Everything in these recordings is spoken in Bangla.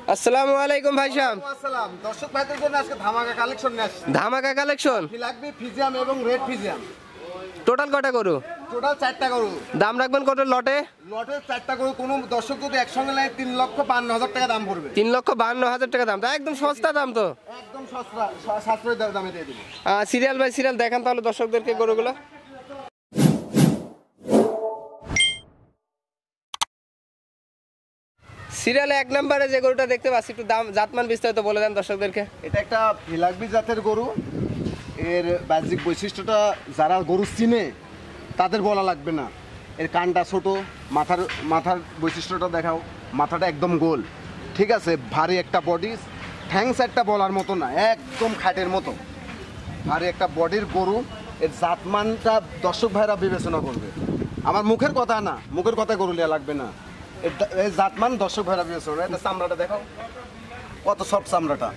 আসসালামু আলাইকুম ভাই সাহেব। আসসালাম। দর্শক ভাইদের জন্য আজকে ধামাকা কালেকশন নিয়ে আসছি। ধামাকা কালেকশন। ফিলাকবি, ফিজিয়াম এবং রেড ফিজিয়াম। টোটাল কটা গরু? টোটাল 4টা গরু। দাম রাখবেন কত লটে? লটে 4টা গরু। কোনো দর্শক যদি একসঙ্গে নেয় 3,52,000 টাকা দাম পড়বে। 3,52,000 টাকা দাম। তা একদম সস্তা দাম তো। একদম সস্তা, সাশ্রয়ী দামে দিয়ে দিব। সিরিয়াল বাই সিরিয়াল দেখান তাহলে দর্শকদেরকে গরুগুলো। সিরিয়ালে 1 নম্বরে যে গরুটা দেখতে পাচ্ছি একটু দাম জাতমান বিস্তারিত বলে দেন দর্শকদেরকে। এটা একটা ফিলাকবি জাতের গরু। এর বাহ্যিক বৈশিষ্ট্যটা যারা গরু চিনে তাদের বলা লাগবে না। এর কানটা ছোট, মাথার বৈশিষ্ট্যটা দেখাও। মাথাটা একদম গোল, ঠিক আছে। ভারী একটা বডি, ঠ্যাংস একটা বলার মতো না, একদম খাটের মতো ভারী একটা বডির গরু। এর জাতমানটা দর্শক ভাইরা বিবেচনা করবে। আমার মুখের কথা না, মুখের কথা গরু লিয়া লাগবে না। এর জাতমান দর্শক ভাইরা বিবেচনা। এটা চামড়াটা দেখাও, কত সফট চামড়াটা,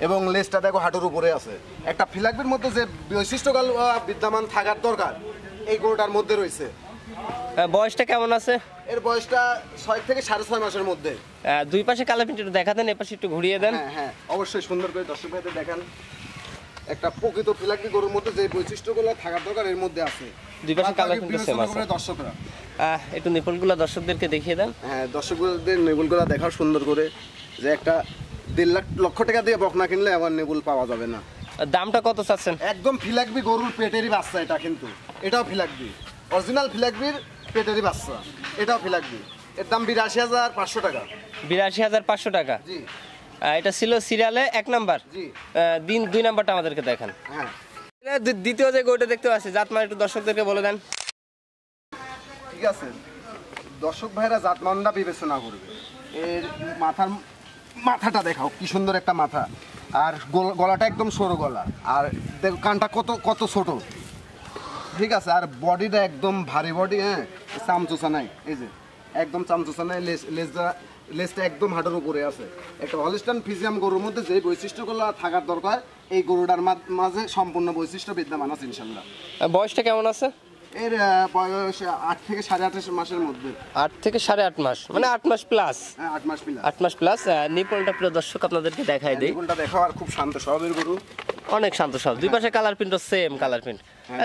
এবং লেজটা দেখো হাঁটুর উপরে আছে। একটা ফিলাকবির মধ্যে যে বৈশিষ্ট্যগুলো বিদ্যমান থাকার দরকার এই গরুটার মধ্যে রয়েছে। বয়সটা কেমন আছে? এর বয়সটা 6 থেকে 6.5 মাসের মধ্যে। দুই পাশে কালার প্রিন্ট একটু দেখা দেন, এ পাশে একটু ঘুরিয়ে দেন। হ্যাঁ হ্যাঁ, অবশ্যই সুন্দর করে দর্শক ভাইদের দেখান। একটা প্রকৃত ফিলাকবি গরুর মধ্যে যে বৈশিষ্ট্যগুলো থাকার দরকার এর মধ্যে আছে। দুই পাশে কালার প্রিন্ট সেম আছে। দর্শকরা একটু নিপলগুলো দর্শকদেরকে দেখিয়ে দেন। হ্যাঁ, দর্শকদের নেবুলগুলো দেখাও সুন্দর করে, যে একটা 1.5 লক্ষ টাকা দিয়ে বকনা কিনলে আবার নেবুল পাওয়া যাবে না। দামটা কত চাচ্ছেন? একদম ফিলাকবি গরুর পেটেরই বাচ্চা এটা, কিন্তু এটাও ফিলাকবি, অরিজিনাল ফিলাকবির পেটেরই বাচ্চা, এটাও ফিলাকবি। এর দাম 82,500 টাকা। 82,500 টাকা। জি। এটা ছিল সিরিয়ালে 1 নাম্বার। জি। 2 নাম্বারটা আমাদেরকে দেখান। হ্যাঁ, দ্বিতীয় যে গরুটা দেখতে পাচ্ছি জাতমান একটু দর্শকদেরকে বলে দেন। ঠিক আছে। দর্শক ভাইরা জাতমানটা বিবেচনা করবে। এর মাথাটা দেখাও, কি সুন্দর একটা মাথা, আর গলাটা একদম সরু গলা, আর দেখো কানটা কত ছোট, ঠিক আছে। আর বডিটা একদম ভারী বডি। হ্যাঁ, চামচুচা নাই, এই যে একদম চামচুচা নাই। লেজটা একদম হাঁটুর উপরে আছে। একটা হলিস্টান ফিজিয়াম গরুর মধ্যে যে বৈশিষ্ট্যগুলো থাকার দরকার এই গরুটার মাঝে সম্পূর্ণ বৈশিষ্ট্য বিদ্যমান আছে ইনশাল্লাহ। বয়সটা কেমন আছে? এর বয়স 8 থেকে 8.5 মাসের মধ্যে। 8 থেকে 8.5 মাস, মানে 8 মাস প্লাস। হ্যাঁ, 8 মাস প্লাস। 8 মাস প্লাস। নিপলটা প্রিয় দর্শক আপনাদেরকে দেখাই দেই। নিপলটা দেখো, আর খুব শান্ত স্বভাবের গরু, অনেক শান্ত স্বভাব। দুই পাশে colour print same colour print.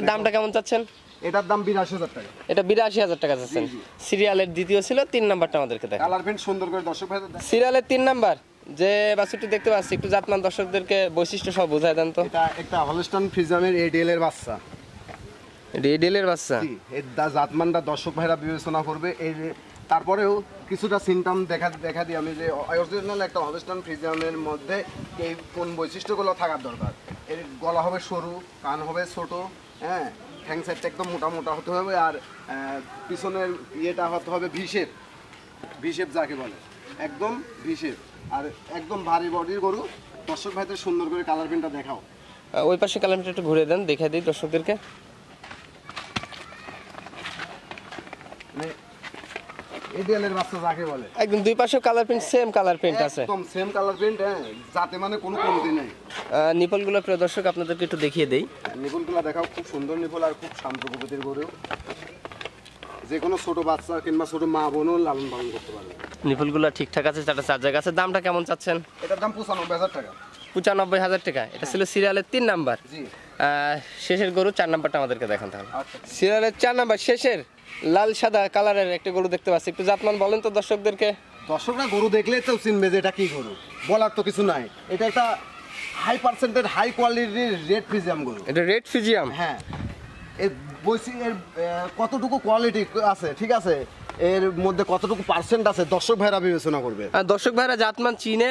দামটা কেমন চাচ্ছেন? এটার দাম 82,000 টাকা। এটা 82,000 টাকা চাচ্ছেন। সিরিয়ালের দ্বিতীয় ছিল, 3 নাম্বারটা আমাদেরকে দেখান। কালার প্রিন্ট সুন্দর করে দর্শক ভাই দেখেন। সিরিয়ালের 3 নাম্বার যে বাছুরটি দেখতে পাচ্ছি একটু জাতমান দর্শকদেরকে বৈশিষ্ট্য সব বোঝায় দেন তো। এটা একটা হলস্টাইন ফ্রিজিয়ামের এডিএল এর বাচ্চা। রেডিয়েলের বাচ্চা। জি, এর জাতমানটা দর্শক ভাইরা বিবেচনা করবে। এই তারপরেও কিছুটা সিম্পটম দেখা দিই আমি, যে অরিজিনাল একটা হলস্টাইন ফ্রিজিয়ামের মধ্যে এই কোন বৈশিষ্ট্যগুলো থাকার দরকার। এর গলা হবে সরু, কান হবে ছোট, হ্যাঁ, ঠ্যাং সাইডটা একদম মোটা হতে হবে, আর পিছনের ইয়েটা হতে হবে ভিশেপ যাকে বলে, একদম ভিশেপ, আর একদম ভারী বডির গরু। দর্শক ভাইদের সুন্দর করে কালার প্রিন্টটা দেখাও। ওই পাশে কালার প্রিন্ট একটু ঘুরে দেন, দেখা দিই দর্শকদেরকে। এডিএলের বাচ্চা যাকে বলে, একদম দুই পাশে colour print same colour print আছে, একদম সেম কালার প্রিন্ট। হ্যাঁ, যাতে মানে কোনো কমতি নেই। নিপলগুলো প্রিয় দর্শক আপনাদেরকে একটু দেখিয়ে দেই। নিপলগুলো দেখাও, খুব সুন্দর নিপল, আর খুব শান্ত প্রকৃতির গরু। যে কোনো ছোট বাচ্চা কিংবা ছোট মা বোনও লালন পালন করতে পারবে। নিপলগুলো ঠিকঠাক আছে, চারটা চার জায়গা আছে। দামটা কেমন চাচ্ছেন? এটার দাম 95,000 টাকা। 95,000 টাকা। এটা ছিল সিরিয়ালের 3 নাম্বার। জি। শেষের গরু 4 নাম্বারটা আমাদেরকে দেখান তাহলে। আচ্ছা। সিরিয়ালের 4 নাম্বার শেষের লাল সাদা কালারের একটা গরু দেখতে পাচ্ছি, একটু জাতমান বলেন তো দর্শকদেরকে। দর্শকরা গরু দেখলে তো চিনবে যে এটা কি গরু, বলার তো কিছু নাই। এটা একটা হাই পার্সেন্টের হাই কোয়ালিটির রেড ফিজিয়াম গরু। এটা রেড ফিজিয়াম। হ্যাঁ, এর কতটুকু কোয়ালিটি আছে, ঠিক আছে, এর মধ্যে কতটুকু পার্সেন্ট আছে দর্শক ভাইরা বিবেচনা করবে। দর্শক ভাইরা জাতমান চিনে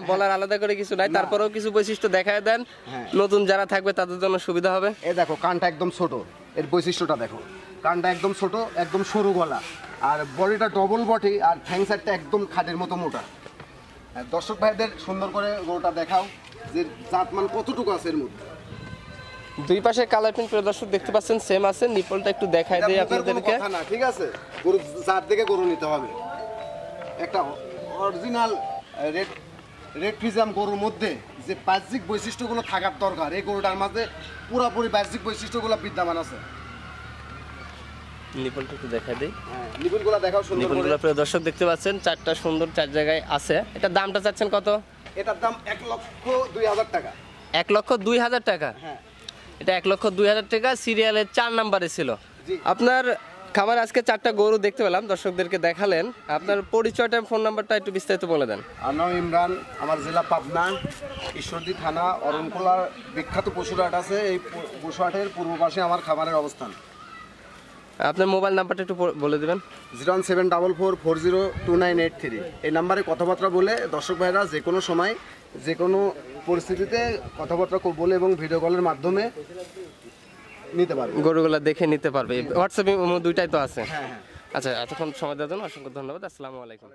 বলার আলাদা করে কিছু নাই, তারপরেও কিছু বৈশিষ্ট্য দেখায় দেন, নতুন যারা থাকবে তাদের জন্য সুবিধা হবে। এই দেখো, কানটা একদম ছোট, এর বৈশিষ্ট্যটা দেখো। কানটা একদম ছোট, একদম সরু গলা, আর বডিটা ডবল বডি, আর ঠ্যাং সাইডটা একদম খাটের মতো মোটা। দর্শক ভাইদের সুন্দর করে গরুটা দেখাও, যে জাতমান কতটুকু আছে এর মধ্যে। দুই পাশে কালার প্রিন্ট প্রদর্শক দেখতে পাচ্ছেন সেম আছে। নিপলটা একটু দেখায় দেই আপনাদেরকে। কথা না, ঠিক আছে, গরু জাত দেখে গরু নিতে হবে। একটা অরিজিনাল রেড ফিজিয়াম গরুর মধ্যে যে বাহ্যিক বৈশিষ্ট্যগুলো থাকার দরকার এই গরুটার মাঝে পুরোপুরি বাহ্যিক বৈশিষ্ট্যগুলো বিদ্যমান আছে। নিপলটা একটু দেখাই দিই। হ্যাঁ, নিপুলগুলা দেখাও সুন্দর করে। নিপলগুলো প্রিয় দর্শক দেখতে পাচ্ছেন, চারটা সুন্দর, চার জায়গায় আছে। এটা দামটা চাচ্ছেন কত? এটার দাম 1,02,000 টাকা। 1,02,000 টাকা। হ্যাঁ এটা 1,02,000 টাকা, সিরিয়ালের 4 নম্বরে ছিল। জি। আপনার খামারে আজকে 4টা গরু দেখতে পেলাম, দর্শকদেরকে দেখালেন। আপনার পরিচয়টা, ফোন নাম্বারটা একটু বিস্তারিত বলে দেন। আমার নাম ইমরান, আমার জেলা পাবনা, ঈশ্বরদী থানা, অরণখোলার বিখ্যাত পশুরহাট আছে। এই পশুরহাটের পূর্ব পাশে আমার খামারের অবস্থান। আপনার মোবাইল নাম্বারটা একটু বলে দেবেন। 01744402983। এই নাম্বারে কথাবার্তা বলে দর্শক ভাইরা যে কোনো সময় যে কোনো পরিস্থিতিতে কথাবার্তা বলে এবং ভিডিও কলের মাধ্যমে নিতে পারবে। গরুগুলা দেখে নিতে পারবে। হোয়াটসঅ্যাপে দুইটাই তো আছে। হ্যাঁ হ্যাঁ। আচ্ছা, এতক্ষণ সময় দেওয়ার জন্য অসংখ্য ধন্যবাদ। আসসালামু আলাইকুম।